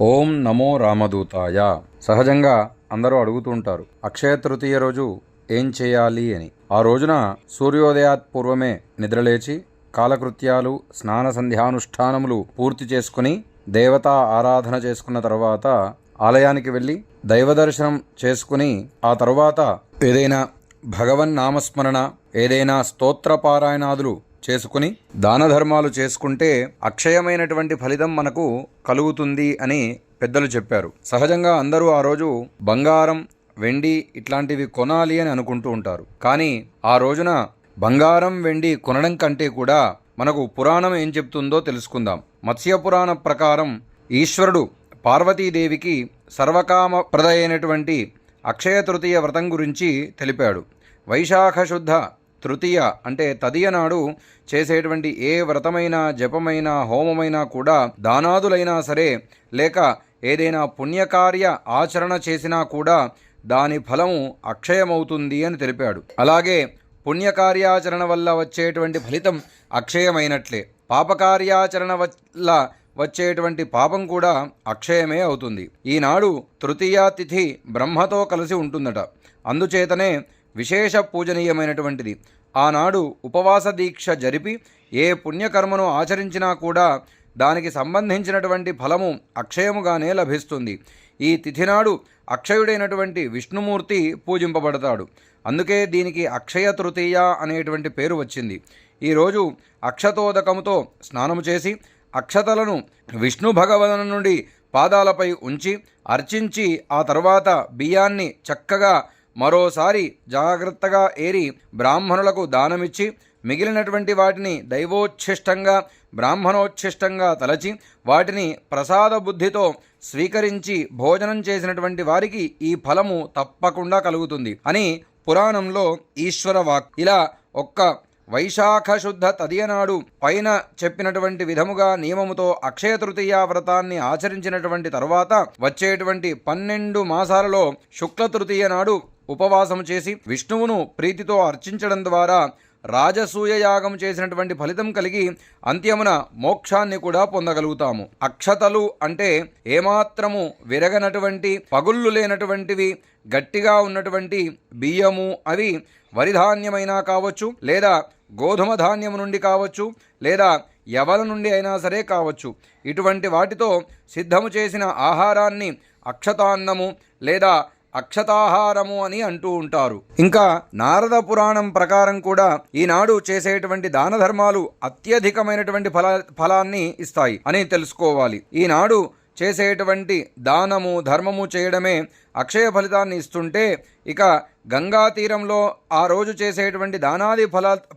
ఓం నమో రామదూతాయ. సహజంగా అందరూ అడుగుతుంటారు, అక్షయ తృతీయ రోజు ఏం చేయాలి అని. ఆ రోజున సూర్యోదయాత్ పూర్వమే నిద్రలేచి కాలకృత్యాలు స్నాన సంధ్యానుష్ఠానములు పూర్తి చేసుకుని దేవతా ఆరాధన చేసుకున్న తర్వాత ఆలయానికి వెళ్ళి దైవదర్శనం చేసుకుని ఆ తరువాత ఏదైనా భగవన్ నామస్మరణ, ఏదైనా స్తోత్రపారాయణాదులు చేసుకుని దాన ధర్మాలు చేసుకుంటే అక్షయమైనటువంటి ఫలితం మనకు కలుగుతుంది అని పెద్దలు చెప్పారు. సహజంగా అందరూ ఆ రోజు బంగారం, వెండి ఇట్లాంటివి కొనాలి అని అనుకుంటూ ఉంటారు. కానీ ఆ రోజున బంగారం, వెండి కొనడం కంటే కూడా మనకు పురాణం ఏం చెప్తుందో తెలుసుకుందాం. మత్స్య పురాణ ప్రకారం ఈశ్వరుడు పార్వతీదేవికి సర్వకామప్రద అయినటువంటి అక్షయ తృతీయ వ్రతం గురించి తెలిపాడు. వైశాఖ శుద్ధ తృతీయ అంటే తదియ నాడు చేసేటువంటి ఏ వ్రతమైనా, జపమైనా, హోమమైనా కూడా, దానాదులైనా సరే, లేక ఏదైనా పుణ్యకార్య ఆచరణ చేసినా కూడా దాని ఫలము అక్షయమవుతుంది అని తెలిపాడు. అలాగే పుణ్యకార్యాచరణ వల్ల వచ్చేటువంటి ఫలితం అక్షయమైనట్లే, పాపకార్యాచరణ వల్ల వచ్చేటువంటి పాపం కూడా అక్షయమే అవుతుంది. ఈనాడు తృతీయ తిథి బ్రహ్మతో కలిసి ఉంటుందట. అందుచేతనే విశేష పూజనీయమైనటువంటిది. ఆనాడు ఉపవాస దీక్ష జరిపి ఏ పుణ్యకర్మను ఆచరించినా కూడా దానికి సంబంధించినటువంటి ఫలము అక్షయముగానే లభిస్తుంది. ఈ తిథినాడు అక్షయుడైనటువంటి విష్ణుమూర్తి పూజింపబడతాడు. అందుకే దీనికి అక్షయ తృతీయ అనేటువంటి పేరు వచ్చింది. ఈరోజు అక్షతోదకముతో స్నానము చేసి అక్షతలను విష్ణు భగవను నుండి పాదాలపై ఉంచి అర్చించి ఆ తర్వాత బియ్యాన్ని చక్కగా మరోసారి జాగ్రత్తగా ఏరి బ్రాహ్మణులకు దానమిచ్చి మిగిలినటువంటి వాటిని దైవోచ్ఛిష్టంగా, బ్రాహ్మణోచ్ఛిష్టంగా తలచి వాటిని ప్రసాద బుద్ధితో స్వీకరించి భోజనం చేసినటువంటి వారికి ఈ ఫలము తప్పకుండా కలుగుతుంది అని పురాణంలో ఈశ్వర వాక్. ఇలా ఒక్క వైశాఖ శుద్ధ తదియనాడు పైన చెప్పినటువంటి విధముగా నియమముతో అక్షయ తృతీయ వ్రతాన్ని ఆచరించినటువంటి తరువాత వచ్చేటువంటి 12 మాసాలలో శుక్ల తృతీయ నాడు ఉపవాసము చేసి విష్ణువును ప్రీతితో అర్చించడం ద్వారా రాజసూయ యాగం చేసినటువంటి ఫలితం కలిగి అంత్యమున మోక్షాన్ని కూడా పొందగలుగుతాము. అక్షతలు అంటే ఏమాత్రము విరగనటువంటి, పగుళ్ళు లేనటువంటివి, గట్టిగా ఉన్నటువంటి బియ్యము. అవి వరిధాన్యమైనా కావచ్చు, లేదా గోధుమ ధాన్యము నుండి కావచ్చు, లేదా యవల నుండి అయినా సరే కావచ్చు. ఇటువంటి వాటితో సిద్ధము చేసిన ఆహారాన్ని అక్షతాన్నము లేదా అక్షతాహారము అని అంటూ ఉంటారు. ఇంకా నారద పురాణం ప్రకారం కూడా ఈనాడు చేసేటువంటి దాన ధర్మాలు అత్యధికమైనటువంటి ఫలాన్ని ఇస్తాయి అని తెలుసుకోవాలి. ఈనాడు చేసేటువంటి దానము, ధర్మము చేయడమే అక్షయ ఫలితాన్ని ఇస్తుంటే, ఇక గంగా తీరంలో ఆ రోజు చేసేటువంటి దానాది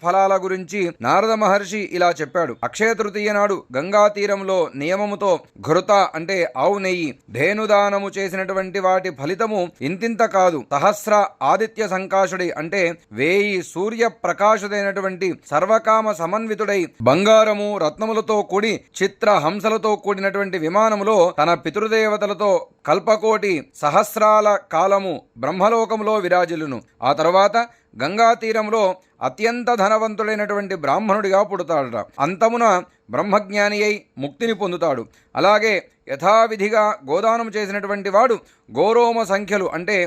ఫలాల గురించి నారద మహర్షి ఇలా చెప్పాడు. అక్షయ తృతీయ నాడు గంగా తీరంలో నియమముతో ఘృత అంటే ఆవు నెయ్యి, ధేనుదానము చేసినటువంటి వాటి ఫలితము ఇంతింత కాదు. సహస్ర ఆదిత్య సంకాశుడై అంటే 1000 సూర్య ప్రకాశుడైనటువంటి సర్వకామ సమన్వితుడై బంగారము, రత్నములతో కూడి చిత్ర హంసలతో కూడినటువంటి విమానములో తన పితృదేవతలతో కల్పకోటి సహస్రాల కాలము బ్రహ్మలోకంలో విరాజిల్లును. ఆ తర్వాత గంగా తీరంలో అత్యంత ధనవంతుడైనటువంటి బ్రాహ్మణుడిగా పుడతాడట. అంతమున బ్రహ్మజ్ఞాని అయి ముక్తిని పొందుతాడు. అలాగే యథావిధిగా గోదానం చేసినటువంటి వాడు గోరోమ సంఖ్యలు అంటే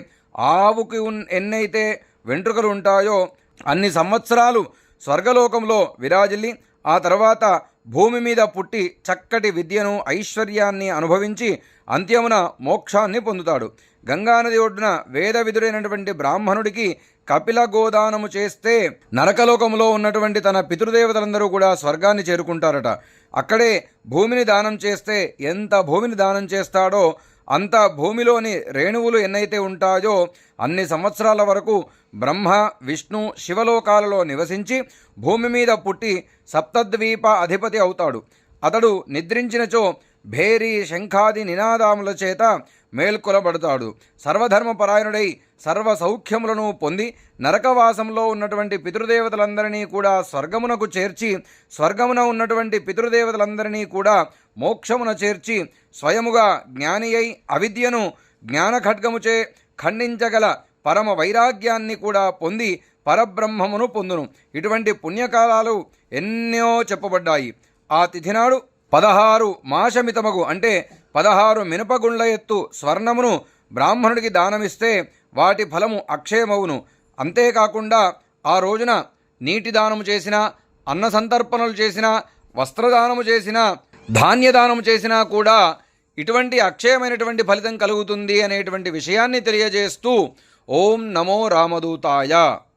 ఆవుకి ఎన్నైతే వెంట్రుకలు ఉంటాయో అన్ని సంవత్సరాలు స్వర్గలోకంలో విరాజిల్లి ఆ తర్వాత భూమి మీద పుట్టి చక్కటి విద్యను, ఐశ్వర్యాన్ని అనుభవించి అంత్యమున మోక్షాన్ని పొందుతాడు. గంగానది ఒడ్డున వేద విధుడైనటువంటి బ్రాహ్మణుడికి కపిల గోదానము చేస్తే నరకలోకంలో ఉన్నటువంటి తన పితృదేవతలందరూ కూడా స్వర్గాన్ని చేరుకుంటారట. అక్కడే భూమిని దానం చేస్తే ఎంత భూమిని దానం చేస్తాడో అంత భూమిలోని రేణువులు ఎన్నైతే ఉంటాయో అన్ని సంవత్సరాల వరకు బ్రహ్మ, విష్ణు, శివలోకాలలో నివసించి భూమి మీద పుట్టి సప్తద్వీప అధిపతి అవుతాడు. అతడు నిద్రించినచో భేరి, శంఖాది నినాదాముల చేత మేల్కొలబడతాడు. సర్వధర్మపరాయణుడై సర్వ సౌఖ్యములను పొంది నరకవాసంలో ఉన్నటువంటి పితృదేవతలందరినీ కూడా స్వర్గమునకు చేర్చి, స్వర్గమున ఉన్నటువంటి పితృదేవతలందరినీ కూడా మోక్షమున చేర్చి స్వయముగా జ్ఞాని అయి అవిద్యను జ్ఞాన ఖడ్గముచే ఖండించగల పరమ వైరాగ్యాన్ని కూడా పొంది పరబ్రహ్మమును పొందును. ఇటువంటి పుణ్యకాలాలు ఎన్నో చెప్పబడ్డాయి. ఆ తిథినాడు 16 మాషమితమగు అంటే 16 మినపగుండ్ల ఎత్తు స్వర్ణమును బ్రాహ్మణుడికి దానమిస్తే వాటి ఫలము అక్షయమవును. అంతేకాకుండా ఆ రోజున నీటి దానము చేసిన, అన్న సంతర్పణలు చేసిన, వస్త్రదానము చేసిన, ధాన్యదానము చేసినా కూడా ఇటువంటి అక్షయమైనటువంటి ఫలితం కలుగుతుంది అనేటువంటి విషయాన్ని తెలియజేస్తూ ఓం నమో రామదూతాయ.